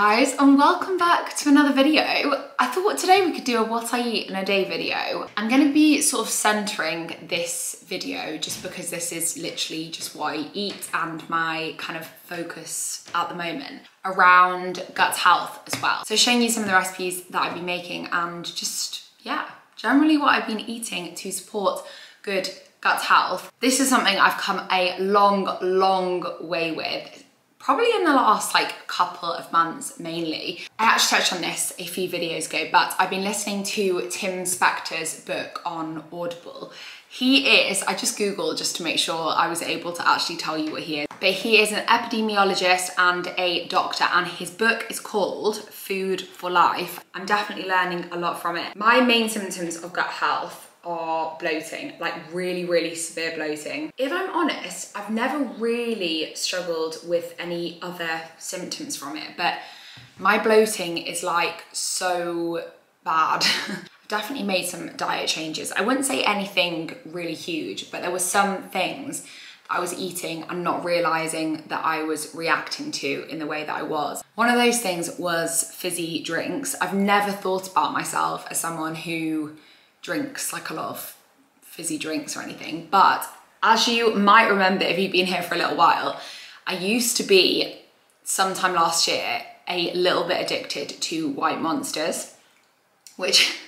guys, and welcome back to another video. I thought today we could do a what I eat in a day video. I'm going to be sort of centering this video just because this is literally just what I eat and my kind of focus at the moment around gut health as well. So showing you some of the recipes that I've been making and just, yeah, generally what I've been eating to support good gut health. This is something I've come a long way with. Probably in the last couple of months mainly. I actually touched on this a few videos ago, but I've been listening to Tim Spector's book on Audible. He is, I just Googled just to make sure I was able to actually tell you what he is, but he is an epidemiologist and a doctor, and his book is called Food for Life. I'm definitely learning a lot from it. My main symptoms of gut health are bloating, like really severe bloating. If I'm honest, I've never really struggled with any other symptoms from it, but my bloating is like so bad. I've definitely made some diet changes. I wouldn't say anything really huge, but there were some things I was eating and not realizing that I was reacting to in the way that I was. One of those things was fizzy drinks. I've never thought about myself as someone who drinks like a lot of fizzy drinks or anything, but as you might remember if you've been here for a little while, I used to be, sometime last year, a little bit addicted to White Monsters, which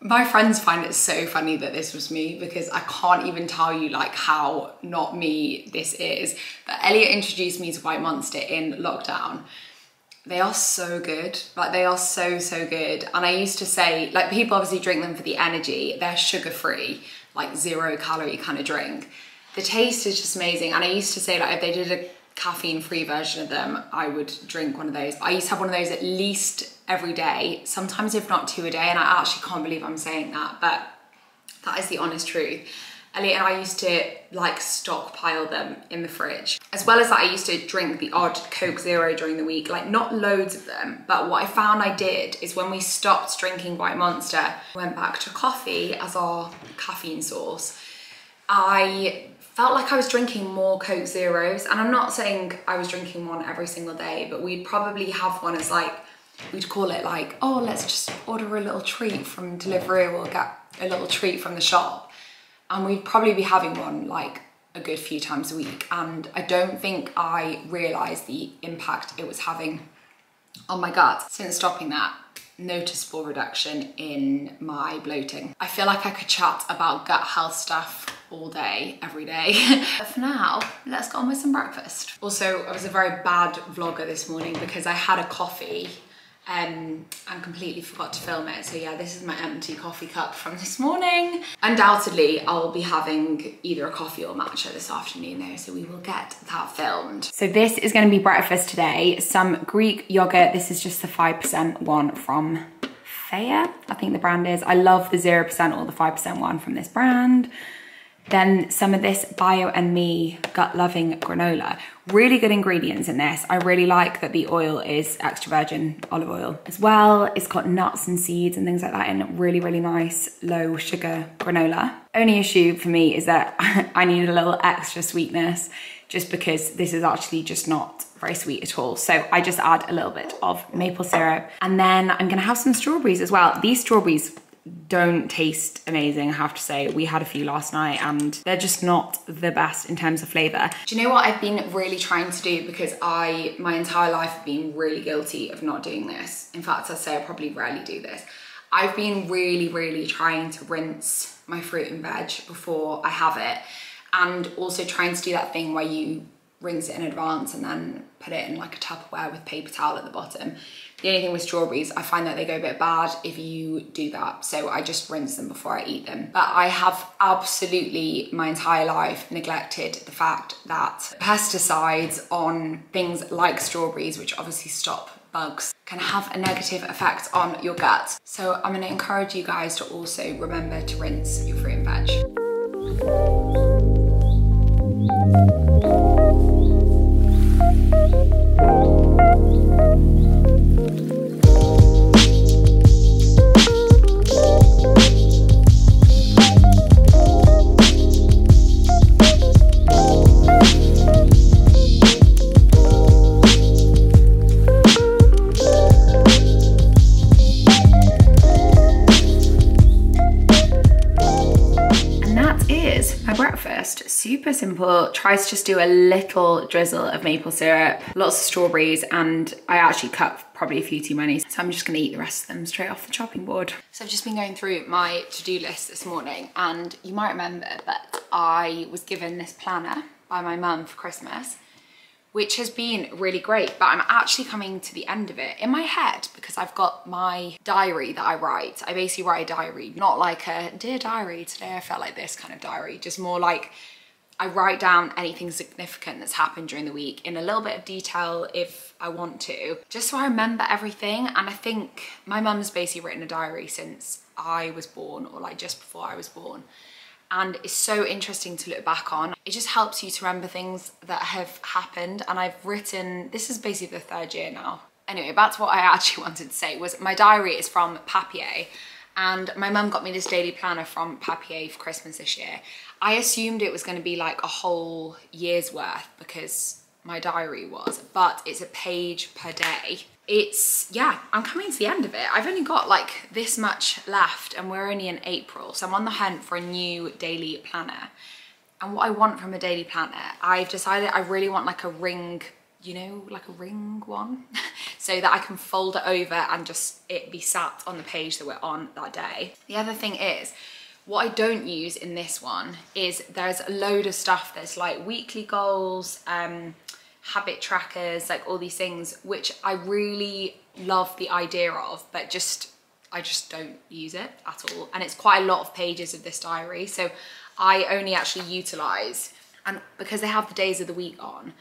my friends find it so funny that this was me because I can't even tell you like how not me this is. But Elliot introduced me to White Monster in lockdown. They are so good, like they are so good. And I used to say, like, people obviously drink them for the energy. They're sugar-free, like 0 calorie kind of drink. The taste is just amazing. And I used to say, like, if they did a caffeine-free version of them, I would drink one of those. But I used to have one of those at least every day, sometimes if not 2 a day. And I actually can't believe I'm saying that, but that is the honest truth. Elliot and I used to like stockpile them in the fridge. As well as that, I used to drink the odd Coke Zero during the week, like not loads of them, but what I found I ddid is when we stopped drinking White Monster, went back to coffee as our caffeine source, I felt like I was drinking more Coke Zeros. And I'm not saying I was drinking one every single day, but we'd probably have one as like, we'd call it like, oh, let's just order a little treat from Deliveroo or get a little treat from the shop. And we'd probably be having one like a good few times a week. And I don't think I realised the impact it was having on my gut. Since stopping that, noticeable reduction in my bloating. I feel like I could chat about gut health stuff all day, every day. But for now, let's get on with some breakfast. Also, I was a very bad vlogger this morning because I had a coffee and completely forgot to film it. So yeah, this is my empty coffee cup from this morning. Undoubtedly, I'll be having either a coffee or matcha this afternoon though, so we will get that filmed. So this is gonna be breakfast today. Some Greek yogurt. This is just the 5% one from Faya, I think the brand is. I love the 0% or the 5% one from this brand. Then some of this Bio and Me gut loving granola. Really good ingredients in this. I really like that the oil is extra virgin olive oil as well. It's got nuts and seeds and things like that in really nice low sugar granola. Only issue for me is that I need a little extra sweetness just because this is actually just not very sweet at all. So I just add a little bit of maple syrup. And then I'm gonna have some strawberries as well. These strawberries don't taste amazing, I have to say. We had a few last night and they're just not the best in terms of flavour. Do you know what I've been really trying to do, because my entire life have been really guilty of not doing this. In fact, I'd say I probably rarely do this. I've been really trying to rinse my fruit and veg before I have it, and also trying to do that thing where you rinse it in advance and then put it in like a Tupperware with paper towel at the bottom. The only thing with strawberries, I find that they go a bit bad if you do that. So I just rinse them before I eat them. But I have absolutely my entire life neglected the fact that pesticides on things like strawberries, which obviously stop bugs, can have a negative effect on your gut. So I'm gonna encourage you guys to also remember to rinse your fruit and veg. breakfast, super simple. Try to just do a little drizzle of maple syrup, lots of strawberries, and I actually cut probably a few too many, so I'm just gonna eat the rest of them straight off the chopping board. So I've just been going through my to-do list this morning, and you might remember that I was given this planner by my mum for Christmas, which has been really great, but I'm actually coming to the end of it in my head because I've got my diary that I write. I basically write a diary, not like a dear diary, today I felt like this kind of diary, just more like I write down anything significant that's happened during the week in a little bit of detail if I want to, just so I remember everything. And I think my mum's basically written a diary since I was born, or like just before I was born. And it's so interesting to look back on. It just helps you to remember things that have happened. And I've written, this is basically the 3rd year now. Anyway, back to what I actually wanted to say was my diary is from Papier, and my mum got me this daily planner from Papier for Christmas this year. I assumed it was going to be like a whole year's worth because my diary was, but it's a page per day. It's, yeah, I'm coming to the end of it. I've only got like this much left and we're only in April. So I'm on the hunt for a new daily planner. And what I want from a daily planner, I've decided I really want like a ring, you know, like a ring one, so that I can fold it over and just it be sat on the page that we're on that day. The other thing is, what I don't use in this one is there's a load of stuff that's like weekly goals, habit trackers, like all these things, which I really love the idea of, but I just don't use it at all. And it's quite a lot of pages of this diary. So I only actually utilize, and because they have the days of the week on,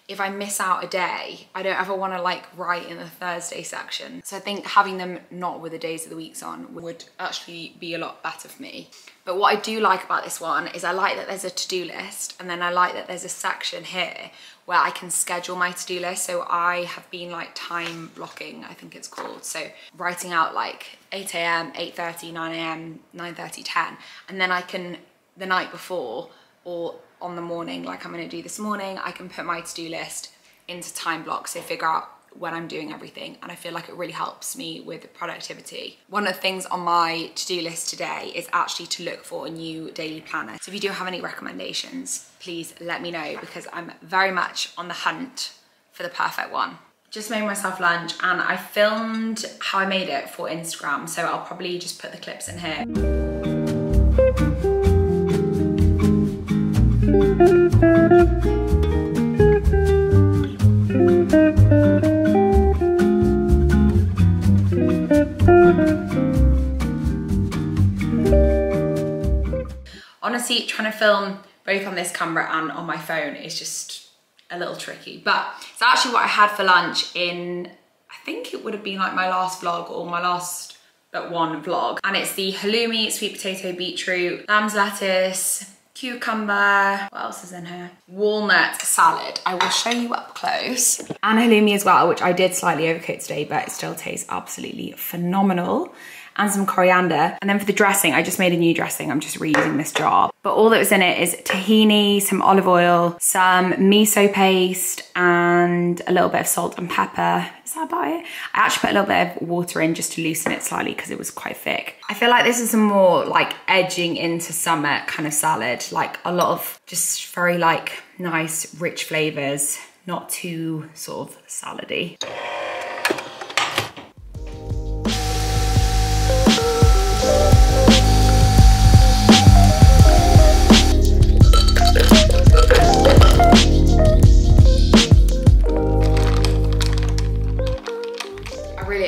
if I miss out a day, I don't ever want to like write in the Thursday section. So I think having them not with the days of the weeks on would actually be a lot better for me. But what I do like about this one is I like that there's a to-do list, and then I like that there's a section here where I can schedule my to-do list. So I have been like time blocking, I think it's called. So writing out like 8 AM, 8:30, 9 AM, 9:30, 10. And then I can, the night before or on the morning, like I'm gonna do this morning, I can put my to-do list into time blocks, so figure out when I'm doing everything, and I feel like it really helps me with productivity. One of the things on my to-do list today is actually to look for a new daily planner. So if you do have any recommendations, please let me know, because I'm very much on the hunt for the perfect one. Just made myself lunch and I filmed how I made it for Instagram, so I'll probably just put the clips in here. Honestly, trying to film both on this camera and on my phone is just a little tricky, but it's actually what I had for lunch in, I think it would have been like my last vlog or my last but one vlog. And it's the halloumi, sweet potato, beetroot, lamb's lettuce, cucumber, what else is in here? Walnut salad. I will show you up close. And halloumi as well, which I did slightly overcook today, but it still tastes absolutely phenomenal. And some coriander. And then for the dressing, I just made a new dressing. I'm just reusing this jar. But all that was in it is tahini, some olive oil, some miso paste, and a little bit of salt and pepper. Is that about it? I actually put a little bit of water in just to loosen it slightly because it was quite thick. I feel like this is a more like edging into summer kind of salad. Like a lot of just very like nice, rich flavors, not too sort of salady.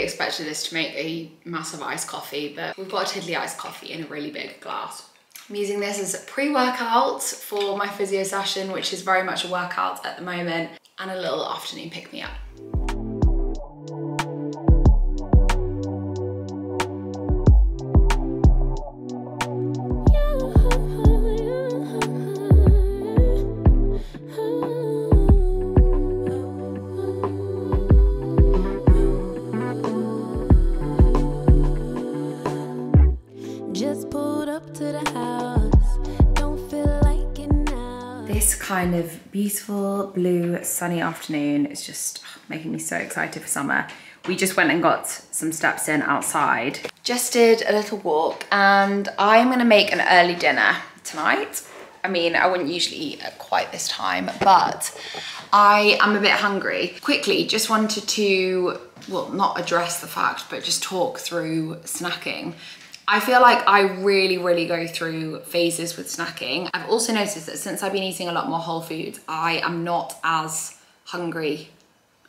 Expected this to make a massive iced coffee, but we've got a tiddly iced coffee in a really big glass. I'm using this as a pre-workout for my physio session, which is very much a workout at the moment, and a little afternoon pick-me-up. Kind of beautiful blue sunny afternoon. It's just making me so excited for summer. We just went and got some steps in outside. Just did a little walk, and I'm gonna make an early dinner tonight. I mean, I wouldn't usually eat at quite this time, but I am a bit hungry. Quickly, just wanted to, well, not address the fact, but just talk through snacking. I feel like I really go through phases with snacking. I've also noticed that since I've been eating a lot more whole foods, I am not as hungry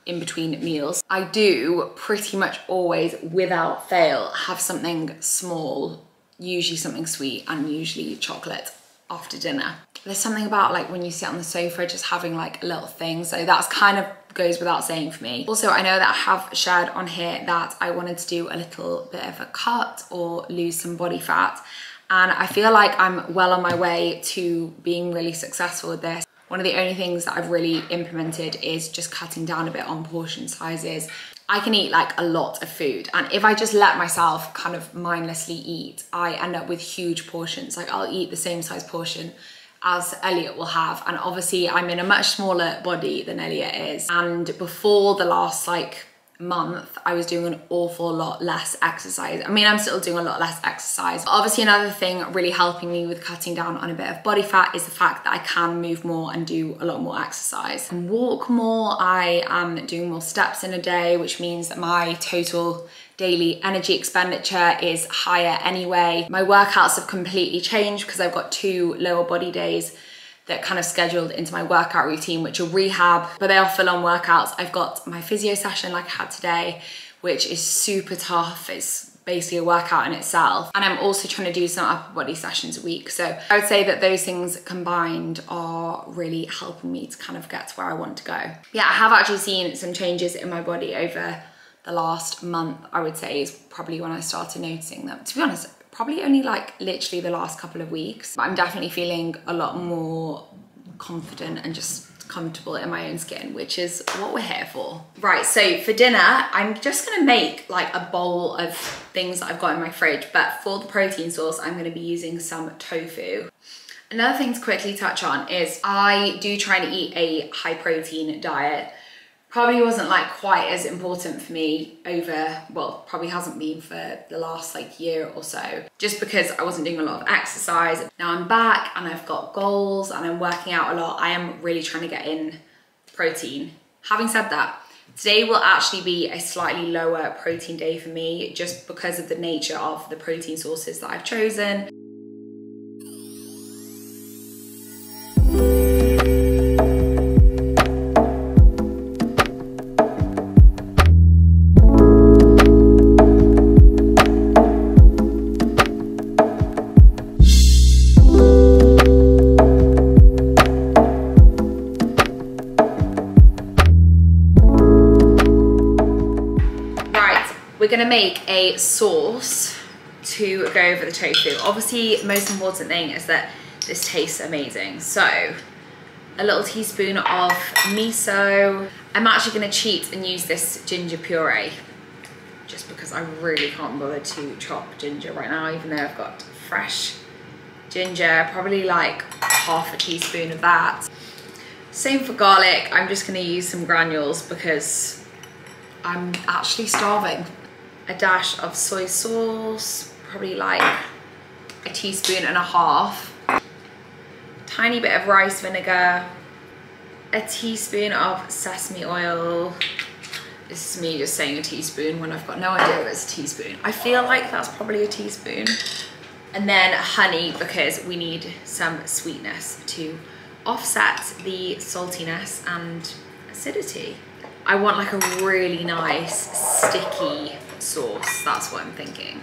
in between meals. I do pretty much always, without fail, have something small, usually something sweet and usually chocolate after dinner. There's something about like when you sit on the sofa just having like a little thing, so that's kind of goes without saying for me. Also, I know that I have shared on here that I wanted to do a little bit of a cut or lose some body fat, and I feel like I'm well on my way to being really successful with this. One of the only things that I've really implemented is just cutting down a bit on portion sizes. I can eat like a lot of food, and if I just let myself kind of mindlessly eat, I end up with huge portions. Like I'll eat the same size portion as Elliot will have, and obviously I'm in a much smaller body than Elliot is, and before the last like month I was doing an awful lot less exercise. I mean, I'm still doing a lot less exercise, but obviously another thing really helping me with cutting down on a bit of body fat is the fact that I can move more and do a lot more exercise and walk more. I am doing more steps in a day, which means that my total daily energy expenditure is higher anyway. My workouts have completely changed because I've got 2 lower body days that kind of scheduled into my workout routine, which are rehab, but they are full-on workouts. I've got my physio session like I had today, which is super tough. It's basically a workout in itself. And I'm also trying to do some upper body sessions a week. So I would say that those things combined are really helping me to kind of get to where I want to go. Yeah, I have actually seen some changes in my body over the last month, I would say, is probably when I started noticing them. To be honest, probably only like literally the last couple of weeks. But I'm definitely feeling a lot more confident and just comfortable in my own skin, which is what we're here for. Right, so for dinner, I'm just gonna make like a bowl of things that I've got in my fridge, but for the protein source, I'm gonna be using some tofu. Another thing to quickly touch on is I do try to eat a high protein diet. Probably wasn't like quite as important for me over, well, probably hasn't been for the last like year or so, just because I wasn't doing a lot of exercise. Now I'm back and I've got goals and I'm working out a lot. I am really trying to get in protein. Having said that, today will actually be a slightly lower protein day for me, just because of the nature of the protein sources that I've chosen. We're gonna make a sauce to go over the tofu. Obviously, the most important thing is that this tastes amazing. So, a little teaspoon of miso. I'm actually gonna cheat and use this ginger puree, just because I really can't bother to chop ginger right now, even though I've got fresh ginger, probably like half a teaspoon of that. Same for garlic. I'm just gonna use some granules because I'm actually starving. A dash of soy sauce, probably like a teaspoon and a half. Tiny bit of rice vinegar, a teaspoon of sesame oil. This is me just saying a teaspoon when I've got no idea if it's a teaspoon. I feel like that's probably a teaspoon. And then honey, because we need some sweetness to offset the saltiness and acidity. I want like a really nice sticky sauce, that's what I'm thinking.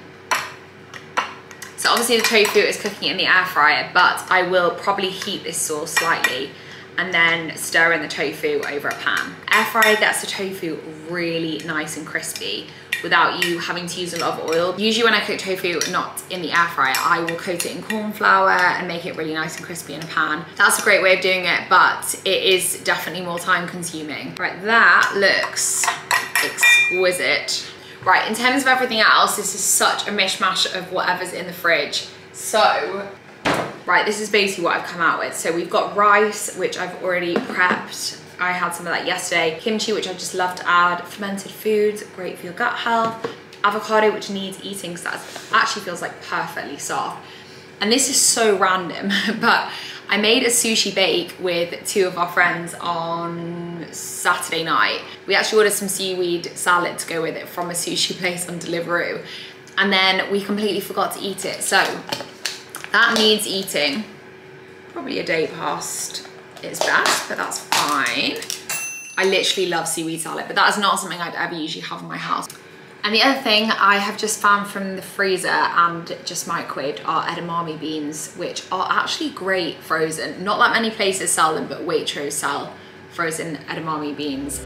So obviously the tofu is cooking in the air fryer, but I will probably heat this sauce slightly and then stir in the tofu over a pan. Air fryer gets the tofu really nice and crispy without you having to use a lot of oil. Usually when I cook tofu not in the air fryer, I will coat it in corn flour and make it really nice and crispy in a pan. That's a great way of doing it, but it is definitely more time consuming. Right, that looks exquisite. Right, in terms of everything else, this is such a mishmash of whatever's in the fridge. So, right, this is basically what I've come out with. So we've got rice, which I've already prepped. I had some of that yesterday. Kimchi, which I just love to add. Fermented foods, great for your gut health. Avocado, which needs eating, so that actually feels like perfectly soft. And this is so random, but I made a sushi bake with 2 of our friends on Saturday night. We actually ordered some seaweed salad to go with it from a sushi place on Deliveroo. And then we completely forgot to eat it. So that needs eating probably a day past its best, but that's fine. I literally love seaweed salad, but that is not something I'd ever usually have in my house. And the other thing I have just found from the freezer and just microwaved are edamame beans, which are actually great frozen. Not that many places sell them, but Waitrose sell frozen edamame beans.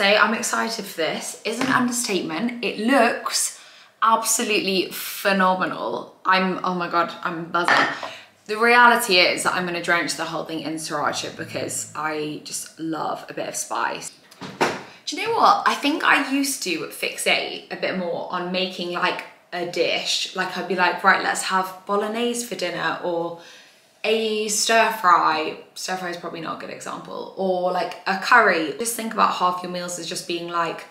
I'm excited for this is an understatement. It looks absolutely phenomenal. Oh my God, I'm buzzing. The reality is that I'm gonna drench the whole thing in sriracha because I just love a bit of spice. Do you know what? I think I used to fixate a bit more on making like a dish. Like I'd be like, right, let's have bolognese for dinner, or a stir fry. Stir fry is probably not a good example. Or like a curry. Just think about half your meals as just being like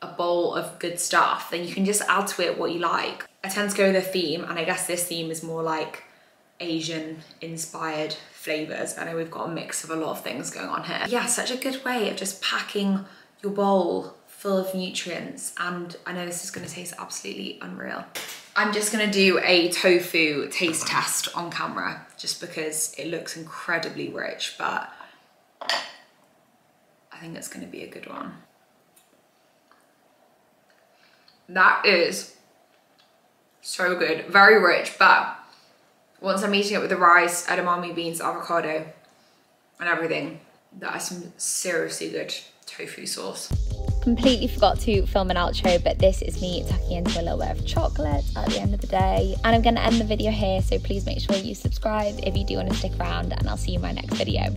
a bowl of good stuff. Then you can just add to it what you like. I tend to go with a theme, and I guess this theme is more like Asian inspired flavors. I know we've got a mix of a lot of things going on here. Yeah, such a good way of just packing your bowl full of nutrients, and I know this is gonna taste absolutely unreal. I'm just gonna do a tofu taste test on camera just because it looks incredibly rich, but I think it's gonna be a good one. That is so good, very rich, but once I'm eating it with the rice, edamame beans, avocado, and everything, that is some seriously good tofu sauce. Completely forgot to film an outro, but this is me tucking into a little bit of chocolate at the end of the day. And I'm going to end the video here, so please make sure you subscribe if you do want to stick around, and I'll see you in my next video.